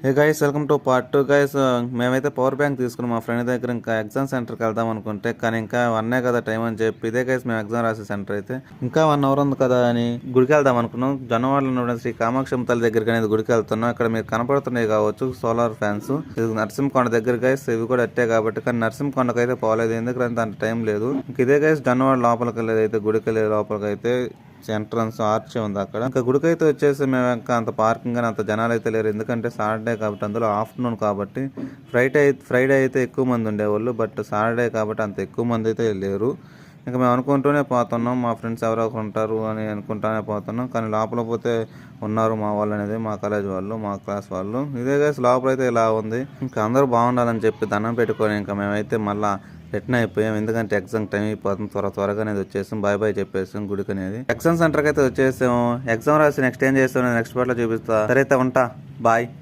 A guys welcome to part 2 guys. మేమైతే power bank తీసుకున్నాం మా ఫ్రెండ్ దగ్గర. ఇంకా ఎగ్జామ్ సెంటర్కి వెళ్దాం అనుకుంటే కానీ ఇంకా 1 కదా టైం అని చెప్పి ఇదే గైస్ మేము ఎగ్జామ్ రాసే సెంటర్ అయితే ఇంకా 1 అవర్ ఉంది కదా అని గుడికి వెళ్దాం అనుకున్నాం. జొన్నవాడలో ఉన్న శ్రీ కామాక్షమ్మ తల్లి దగ్గరికి అనేది గుడికి వెళ్తున్నాం. ఇక్కడ మీరు కనపడుతున్నాయి కావచ్చు సోలార్ ఫ్యాన్స్. ఇది నరసింహకొండ దగ్గర గైస్. ఇవి కూడా అట్టే కాబట్టి కానీ నరసింహకొండకు అయితే పోలేదు ఎందుకంటే అంత టైం లేదు. ఇంక ఇదే గైస్ జొన్నవాడ లోపలికి వెళ్ళేది అయితే గుడికి వెళ్ళే లోపలికి అయితే ఎంట్రన్స్ ఆర్చ్ ఉంది అక్కడ. ఇంకా గుడికి అయితే వచ్చేసి మేము ఇంకా అంత పార్కింగ్ అని అంత జనాలు అయితే లేరు ఎందుకంటే సాటర్డే కాబట్టి అందులో ఆఫ్టర్నూన్ కాబట్టి. ఫ్రైడే అయితే ఎక్కువ మంది ఉండేవాళ్ళు బట్ సాటర్డే కాబట్టి అంత ఎక్కువ మంది అయితే లేరు. ఇంకా మేము అనుకుంటూనే పోతున్నాం మా ఫ్రెండ్స్ ఎవరో ఉంటారు అని అనుకుంటానే పోతున్నాం కానీ లోపల పోతే ఉన్నారు మా వాళ్ళు అనేది మా కాలేజ్ వాళ్ళు మా క్లాస్ వాళ్ళు. ఇదే కేసు లోపల అయితే ఇలా ఉంది. ఇంకా అందరూ బాగుండాలని చెప్పి దండం పెట్టుకొని ఇంకా మేమైతే మళ్ళీ రిటర్న్ అయిపోయాం ఎందుకంటే ఎగ్జామ్ టైం అయిపోతుంది. త్వరగా అనేది వచ్చేసాం. బాయ్ చెప్పేసాం గుడికి అనేది. ఎగ్జామ్ సెంటర్కి అయితే వచ్చేసాము. ఎగ్జామ్ రాసి నెక్స్ట్ ఏం చేస్తాం నెక్స్ట్ పార్ట్లో చూపిస్తా. సరే అయితే ఉంటా బాయ్.